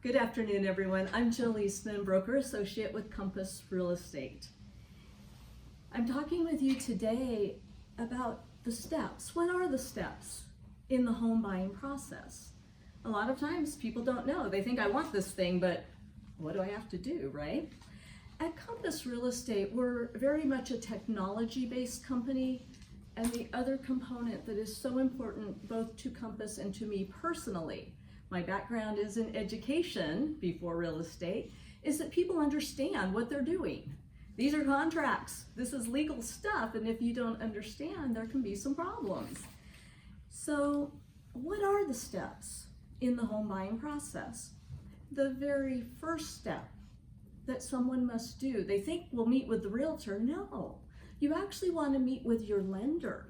Good afternoon, everyone. I'm Jill Eastman, broker associate with Compass Real Estate. I'm talking with you today about the steps. What are the steps in the home buying process? A lot of times people don't know. They think I want this thing, but what do I have to do, right? At Compass Real Estate, we're very much a technology-based company, and the other component that is so important both to Compass and to me personally, my background is in education before real estate, is that people understand what they're doing. These are contracts. This is legal stuff, and if you don't understand, there can be some problems. So, what are the steps in the home buying process? The very first step that someone must do, they think we'll meet with the realtor. No, you actually want to meet with your lender.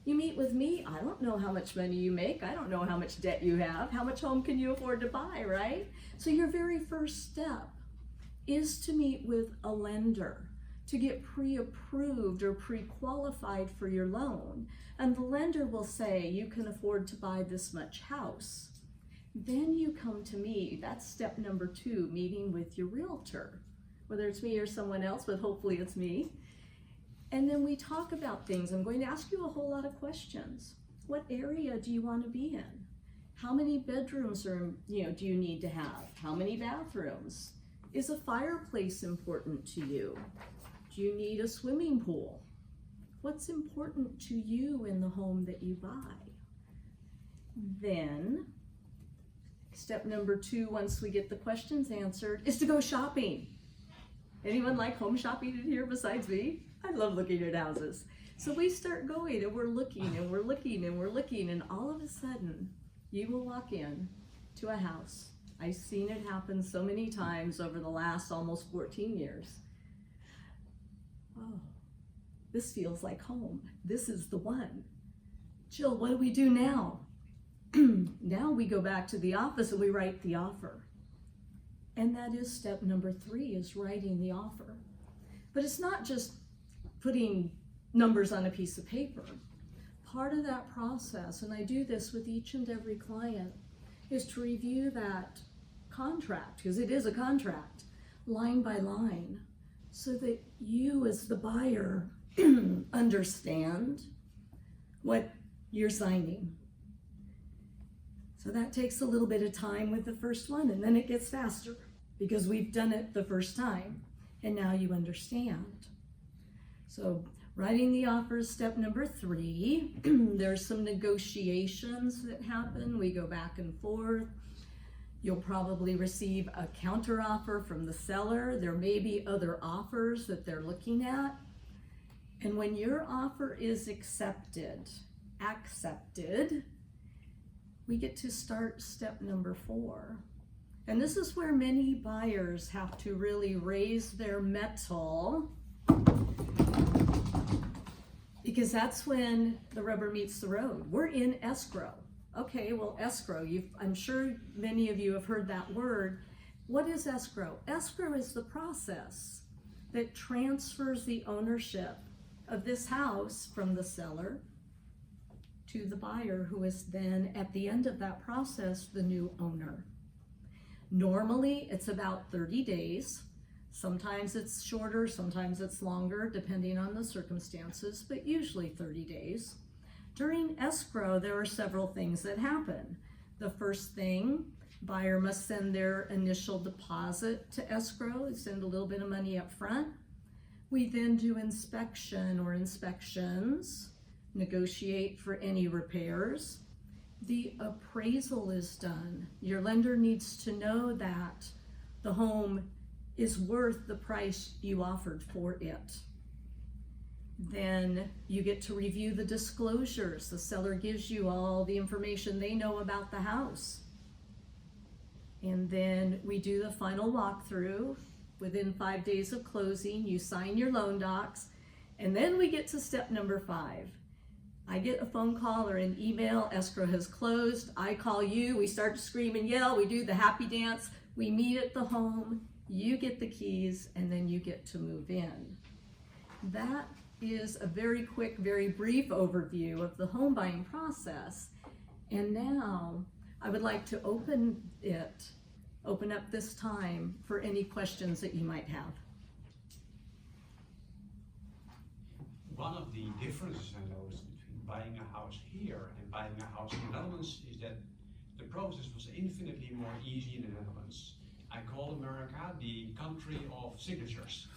You meet with me, I don't know how much money you make, I don't know how much debt you have, how much home can you afford to buy, right? So your very first step is to meet with a lender to get pre-approved or pre-qualified for your loan. And the lender will say, you can afford to buy this much house. Then you come to me. That's step number 2, meeting with your realtor, whether it's me or someone else, but hopefully it's me. And then we talk about things. I'm going to ask you a whole lot of questions. What area do you want to be in? How many bedrooms do you need to have? How many bathrooms? Is a fireplace important to you? Do you need a swimming pool? What's important to you in the home that you buy? Then, step number 2, once we get the questions answered, is to go shopping. Anyone like home shopping in here besides me? I love looking at houses. So we start going and we're looking and we're looking and we're looking, and all of a sudden you will walk in to a house. I've seen it happen so many times over the last almost 14 years. Oh, this feels like home. This is the one. Jill, what do we do now? Now we go back to the office and we write the offer. And that is step number 3, is writing the offer. But it's not just putting numbers on a piece of paper. Part of that process, and I do this with each and every client, is to review that contract, because it is a contract, line by line, so that you as the buyer understand what you're signing. So that takes a little bit of time with the first one, and then it gets faster because we've done it the first time and now you understand. So writing the offer is step number 3. There's some negotiations that happen. We go back and forth. You'll probably receive a counter offer from the seller. There may be other offers that they're looking at. And when your offer is accepted, we get to start step number 4. And this is where many buyers have to really raise their mettle, because that's when the rubber meets the road. We're in escrow. Okay, well, escrow, I'm sure many of you have heard that word. What is escrow? Escrow is the process that transfers the ownership of this house from the seller to the buyer, who is then, at the end of that process, the new owner. Normally, it's about 30 days. Sometimes it's shorter, sometimes it's longer, depending on the circumstances, but usually 30 days. During escrow, there are several things that happen. The first thing, buyer must send their initial deposit to escrow, send a little bit of money up front. We then do inspection or inspections, negotiate for any repairs. The appraisal is done. Your lender needs to know that the home is worth the price you offered for it. Then you get to review the disclosures. The seller gives you all the information they know about the house. And then we do the final walkthrough. Within 5 days of closing, you sign your loan docs, and then we get to step number 5. I get a phone call or an email, escrow has closed. I call you, we start to scream and yell, we do the happy dance, we meet at the home, you get the keys, and then you get to move in. That is a very quick, very brief overview of the home buying process. And now I would like to open it open up this time for any questions that you might have. One of the differences I noticed between buying a house here and buying a house in the Netherlands is that the process was infinitely more easy in the Netherlands. I call America the country of signatures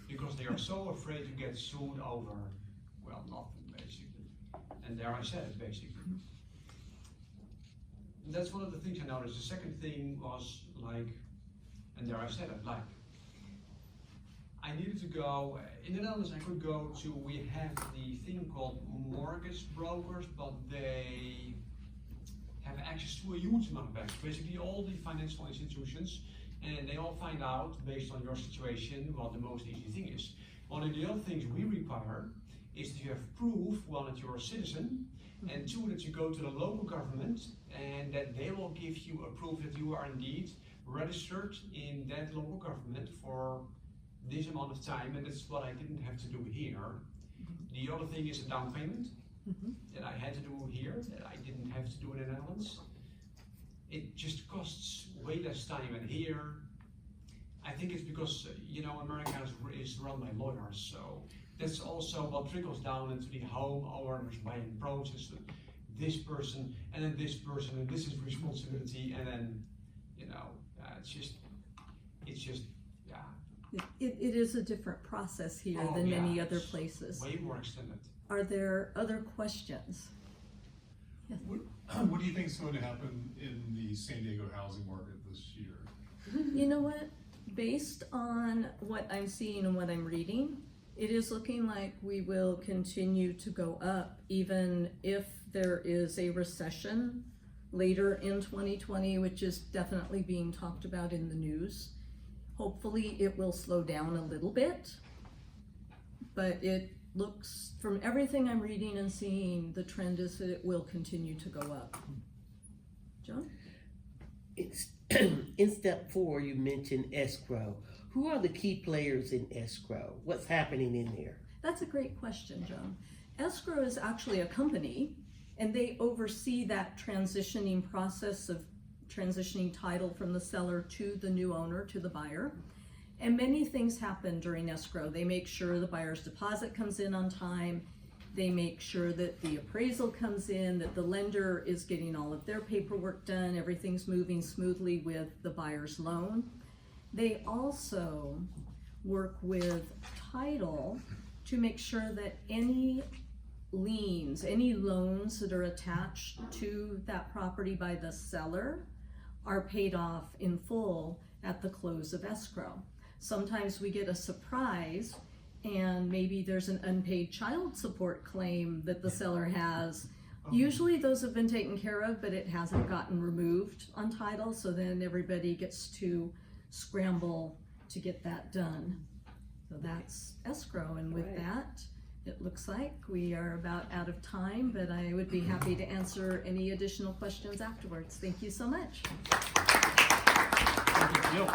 because they are so afraid to get sued over, well, nothing basically. And there I said it basically. And that's one of the things I noticed. The second thing was like, and there I said it, like, I needed to go, in the Netherlands I could go to, we have the thing called mortgage brokers, but they have access to a huge amount of banks, basically all the financial institutions, and they all find out, based on your situation, what the most easy thing is. One of the other things we require is that you have proof, one, that you're a citizen, and two, that you go to the local government, and that they will give you a proof that you are indeed registered in that local government for this amount of time, and that's what I didn't have to do here. The other thing is a down payment that I had to do here, that I didn't have to do in the Netherlands. It just costs way less time, and here, I think it's because, you know, America is run by lawyers, so that's also what trickles down into the homeowner's buying process. This person, and then this person, and this is responsibility, and then, you know, it's just, yeah. It is a different process here Oh, than yeah, many other it's places. way more extended. Are there other questions? Yes. What do you think is going to happen in the San Diego housing market this year? You know what? Based on what I'm seeing and what I'm reading, it is looking like we will continue to go up, even if there is a recession later in 2020, which is definitely being talked about in the news. Hopefully it will slow down a little bit, but it looks, from everything I'm reading and seeing, the trend is that it will continue to go up. John? It's in step 4, you mentioned escrow. Who are the key players in escrow? What's happening in there? That's a great question, John. Escrow is actually a company, and they oversee that transitioning process of transitioning title from the seller to the new owner, to the buyer. And many things happen during escrow. They make sure the buyer's deposit comes in on time. They make sure that the appraisal comes in, that the lender is getting all of their paperwork done, everything's moving smoothly with the buyer's loan. They also work with title to make sure that any liens, any loans that are attached to that property by the seller are paid off in full at the close of escrow. Sometimes we get a surprise and maybe there's an unpaid child support claim that the seller has. Usually those have been taken care of, but it hasn't gotten removed on title, so then everybody gets to scramble to get that done. So that's escrow, and with that, it looks like we are about out of time, but I would be happy to answer any additional questions afterwards. Thank you so much. Thank you.